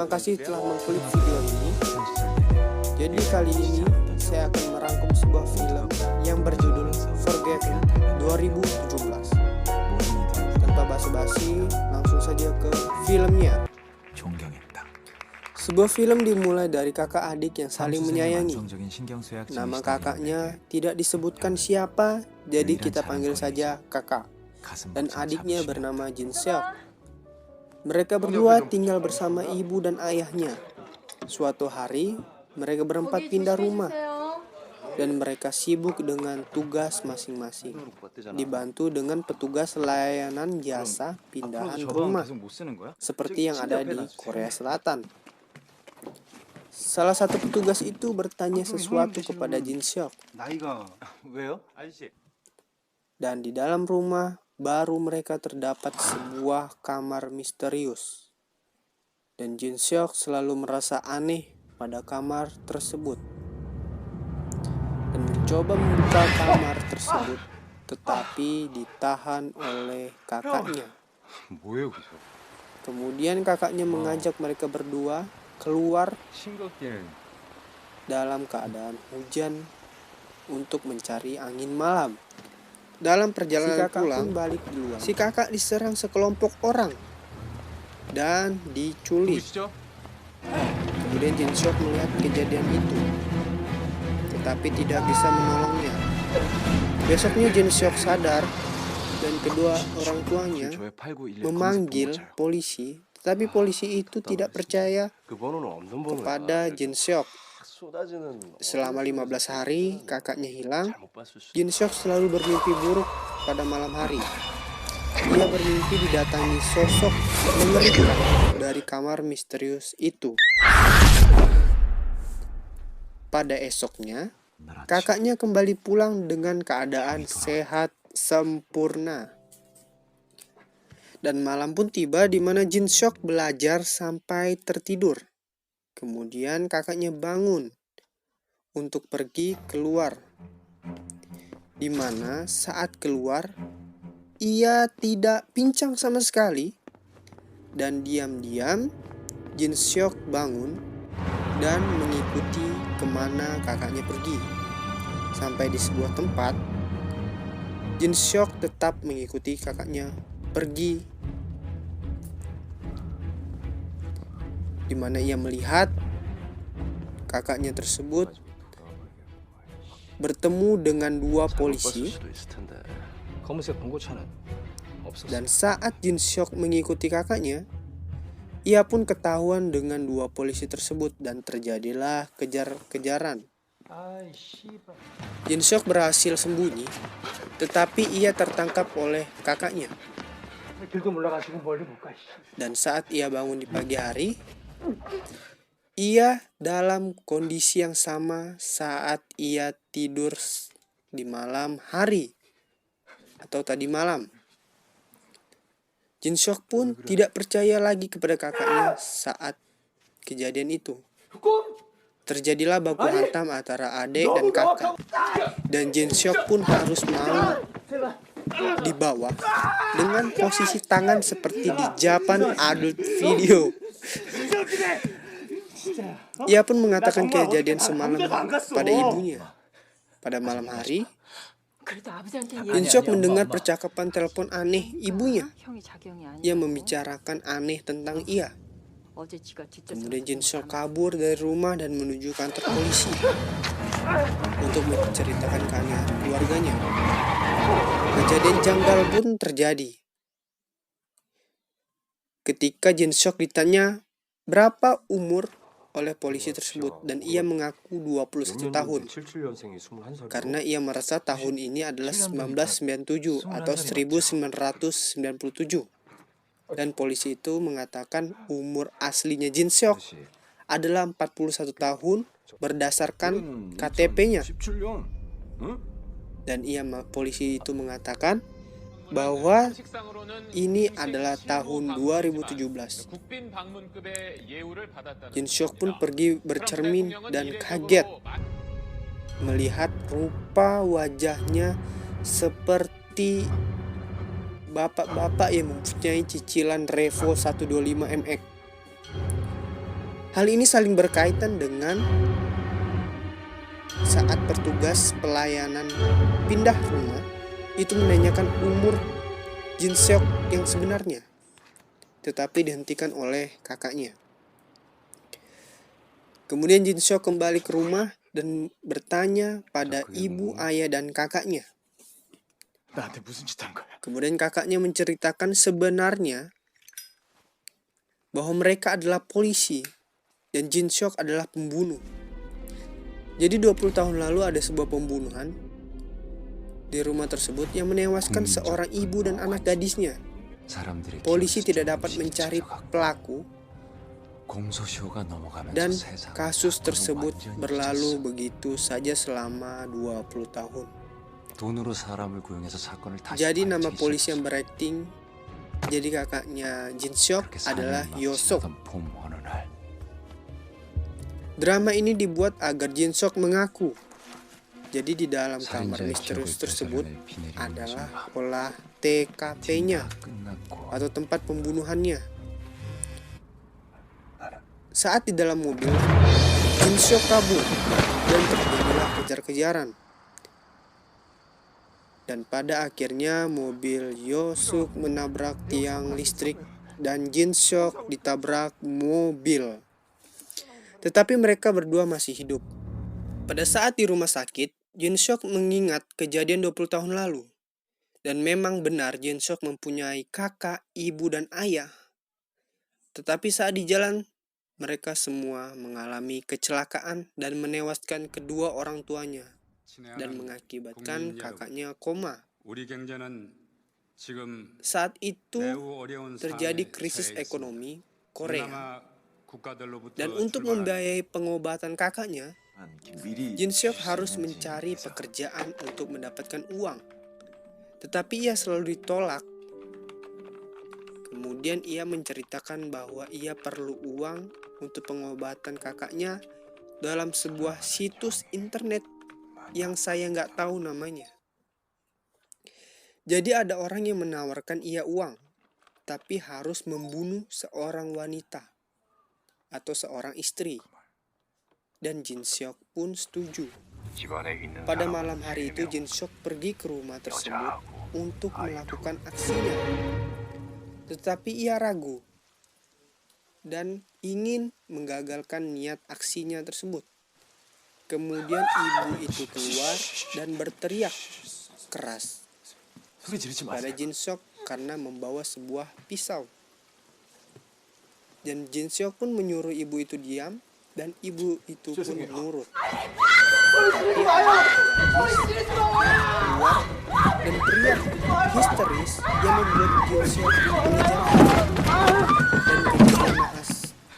Terima kasih telah mengklik video ini. Jadi kali ini saya akan merangkum sebuah film yang berjudul Forget 2017. Tanpa basa-basi, langsung saja ke filmnya. Sebuah film dimulai dari kakak adik yang saling menyayangi. Nama kakaknya tidak disebutkan siapa, jadi kita panggil saja kakak. Dan adiknya bernama Jin Seok. Mereka berdua tinggal bersama ibu dan ayahnya. Suatu hari, mereka berempat pindah rumah. Dan mereka sibuk dengan tugas masing-masing. Dibantu dengan petugas layanan jasa pindahan rumah. Seperti yang ada di Korea Selatan. Salah satu petugas itu bertanya sesuatu kepada Jin Seok. Dan di dalam rumah baru mereka terdapat sebuah kamar misterius. Dan Jin Seok selalu merasa aneh pada kamar tersebut. Dan mencoba membuka kamar tersebut, tetapi ditahan oleh kakaknya. Kemudian kakaknya mengajak mereka berdua keluar dalam keadaan hujan untuk mencari angin malam. Dalam perjalanan pulang, si kakak diserang sekelompok orang dan diculik. Kemudian Jin Seok melihat kejadian itu, tetapi tidak bisa menolongnya. Besoknya Jin Seok sadar dan kedua orang tuanya memanggil polisi, tetapi polisi itu tidak percaya kepada Jin Seok. Selama 15 hari kakaknya hilang. Jin Seok selalu bermimpi buruk pada malam hari. Ia bermimpi didatangi sosok mengerikan dari kamar misterius itu. Pada esoknya, kakaknya kembali pulang dengan keadaan sehat sempurna. Dan malam pun tiba di mana Jin Seok belajar sampai tertidur. Kemudian kakaknya bangun untuk pergi keluar. Di mana saat keluar, ia tidak pincang sama sekali. Dan diam-diam Jin Seok bangun dan mengikuti kemana kakaknya pergi. Sampai di sebuah tempat, Jin Seok tetap mengikuti kakaknya pergi. Di mana ia melihat kakaknya tersebut bertemu dengan dua polisi. Dan saat Jin Seok mengikuti kakaknya, ia pun ketahuan dengan dua polisi tersebut dan terjadilah kejar-kejaran. Jin Seok berhasil sembunyi, tetapi ia tertangkap oleh kakaknya. Dan saat ia bangun di pagi hari, ia dalam kondisi yang sama saat ia tidur di malam hari atau tadi malam. Jin Seok pun tidak percaya lagi kepada kakaknya saat kejadian itu. Terjadilah baku hantam antara adik dan kakak. Dan Jin Seok pun harus mau dibawa dengan posisi tangan seperti di Japan Adult Video. Ia pun mengatakan kejadian semalam pada ibunya. Pada malam hari, Jin Seok mendengar percakapan telepon aneh ibunya. Ia membicarakan aneh tentang ia. Kemudian Jin Seok kabur dari rumah dan menuju kantor polisi untuk menceritakan keanehan keluarganya. Kejadian janggal pun terjadi. Ketika Jin Seok ditanya berapa umur oleh polisi tersebut, dan ia mengaku 21 tahun karena ia merasa tahun ini adalah 1997 atau 1997. Dan polisi itu mengatakan umur aslinya Jin Seok adalah 41 tahun berdasarkan KTP-nya. Dan polisi itu mengatakan bahwa ini adalah tahun 2017. Jin Seok pun pergi bercermin dan kaget melihat rupa wajahnya seperti bapak-bapak yang mempunyai cicilan Revo 125 MX. Hal ini saling berkaitan dengan saat petugas pelayanan pindah rumah itu menanyakan umur Jin Seok yang sebenarnya, tetapi dihentikan oleh kakaknya. Kemudian Jin Seok kembali ke rumah dan bertanya pada ibu, ayah, dan kakaknya. Kemudian kakaknya menceritakan sebenarnya bahwa mereka adalah polisi dan Jin Seok adalah pembunuh. Jadi 20 tahun lalu ada sebuah pembunuhan di rumah tersebut yang menewaskan seorang ibu dan anak gadisnya. Polisi tidak dapat mencari pelaku dan kasus tersebut berlalu begitu saja selama 20 tahun. Jadi nama polisi yang berakting jadi kakaknya Jin Seok adalah Yo Seok. Drama ini dibuat agar Jin Seok mengaku. Jadi di dalam kamar misterius tersebut adalah olah TKP-nya atau tempat pembunuhannya. Saat di dalam mobil, Jin Seok kabur dan terjadilah kejar-kejaran. Dan pada akhirnya mobil Yo Seok menabrak tiang listrik dan Jin Seok ditabrak mobil. Tetapi mereka berdua masih hidup. Pada saat di rumah sakit, Jin Seok mengingat kejadian 20 tahun lalu. Dan memang benar Jin Seok mempunyai kakak, ibu, dan ayah. Tetapi saat di jalan, mereka semua mengalami kecelakaan dan menewaskan kedua orang tuanya dan mengakibatkan kakaknya koma. Saat itu terjadi krisis ekonomi Korea. Dan untuk membiayai pengobatan kakaknya, Jin Seok harus mencari pekerjaan untuk mendapatkan uang. Tetapi ia selalu ditolak. Kemudian ia menceritakan bahwa ia perlu uang untuk pengobatan kakaknya dalam sebuah situs internet yang saya nggak tahu namanya. Jadi ada orang yang menawarkan ia uang, tapi harus membunuh seorang wanita atau seorang istri. Dan Jin Seok pun setuju. Pada malam hari itu Jin Seok pergi ke rumah tersebut untuk melakukan aksinya. Tetapi ia ragu dan ingin menggagalkan niat aksinya tersebut. Kemudian ibu itu keluar dan berteriak keras pada Jin Seok karena membawa sebuah pisau. Dan Jin Seok pun menyuruh ibu itu diam dan ibu itu pun menurut. Keluar dan teriak histeris yang membuat Jin Seok mengejar dan kejadian naas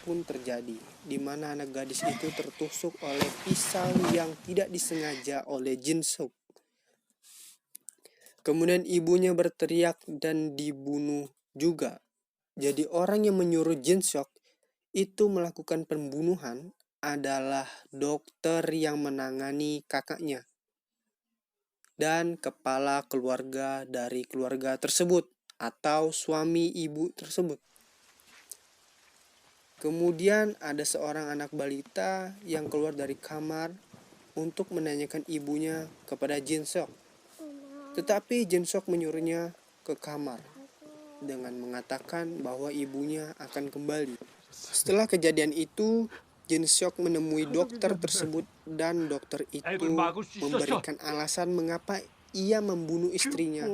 pun terjadi, di mana anak gadis itu tertusuk oleh pisau yang tidak disengaja oleh Jin Seok. Kemudian ibunya berteriak dan dibunuh juga. Jadi orang yang menyuruh Jin Seok itu melakukan pembunuhan adalah dokter yang menangani kakaknya dan kepala keluarga dari keluarga tersebut atau suami ibu tersebut. Kemudian ada seorang anak balita yang keluar dari kamar untuk menanyakan ibunya kepada Jin Seok. Tetapi Jin Seok menyuruhnya ke kamar dengan mengatakan bahwa ibunya akan kembali. Setelah kejadian itu, Jin Seok menemui dokter tersebut dan dokter itu memberikan alasan mengapa ia membunuh istrinya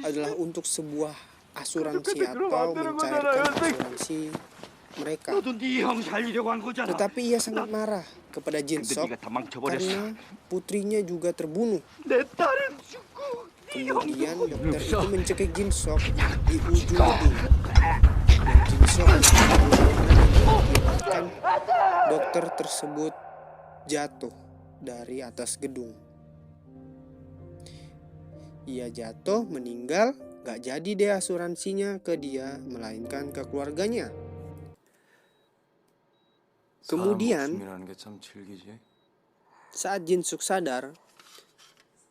adalah untuk sebuah asuransi atau mencairkan asuransi mereka. Tetapi ia sangat marah kepada Jin Seok karena putrinya juga terbunuh. Kemudian dokter itu mencekik Jin Seok di ujung gedung. Dan Jin Seok mengakibatkan dokter tersebut jatuh dari atas gedung. Ia jatuh, meninggal, gak jadi deh asuransinya ke dia, melainkan ke keluarganya. Kemudian, saat Jin Seok sadar,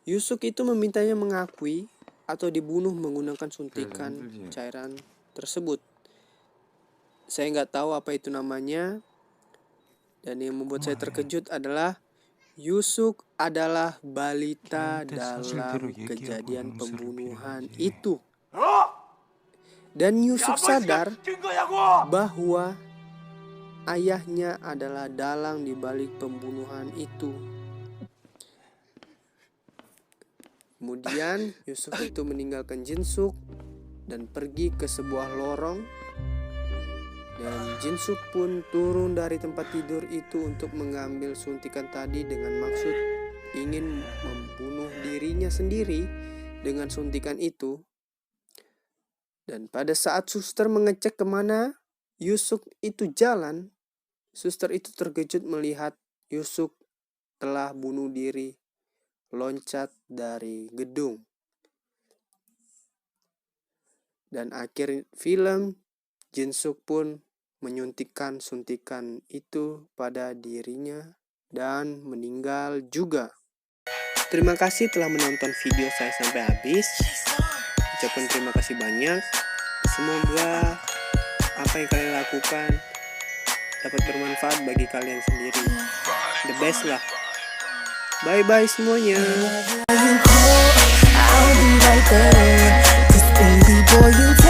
Yusuk itu memintanya mengakui atau dibunuh menggunakan suntikan cairan tersebut. Saya nggak tahu apa itu namanya, Dan yang membuat saya terkejut adalah Yusuk adalah balita dalam kejadian pembunuhan itu. Dan Yusuk sadar bahwa ayahnya adalah dalang di balik pembunuhan itu. Kemudian Yusuk itu meninggalkan Jinsuk dan pergi ke sebuah lorong. Dan Jinsuk pun turun dari tempat tidur itu untuk mengambil suntikan tadi dengan maksud ingin membunuh dirinya sendiri dengan suntikan itu. Dan pada saat suster mengecek kemana Yusuk itu jalan, suster itu terkejut melihat Yusuk telah bunuh diri, loncat dari gedung. Dan akhir film, Jinsuk pun menyuntikkan suntikan itu pada dirinya dan meninggal juga. Terima kasih telah menonton video saya sampai habis. Ucapkan terima kasih banyak. Semoga apa yang kalian lakukan dapat bermanfaat bagi kalian sendiri. The best lah. Bye-bye semuanya. I'll be right there. 'Cause baby boy, you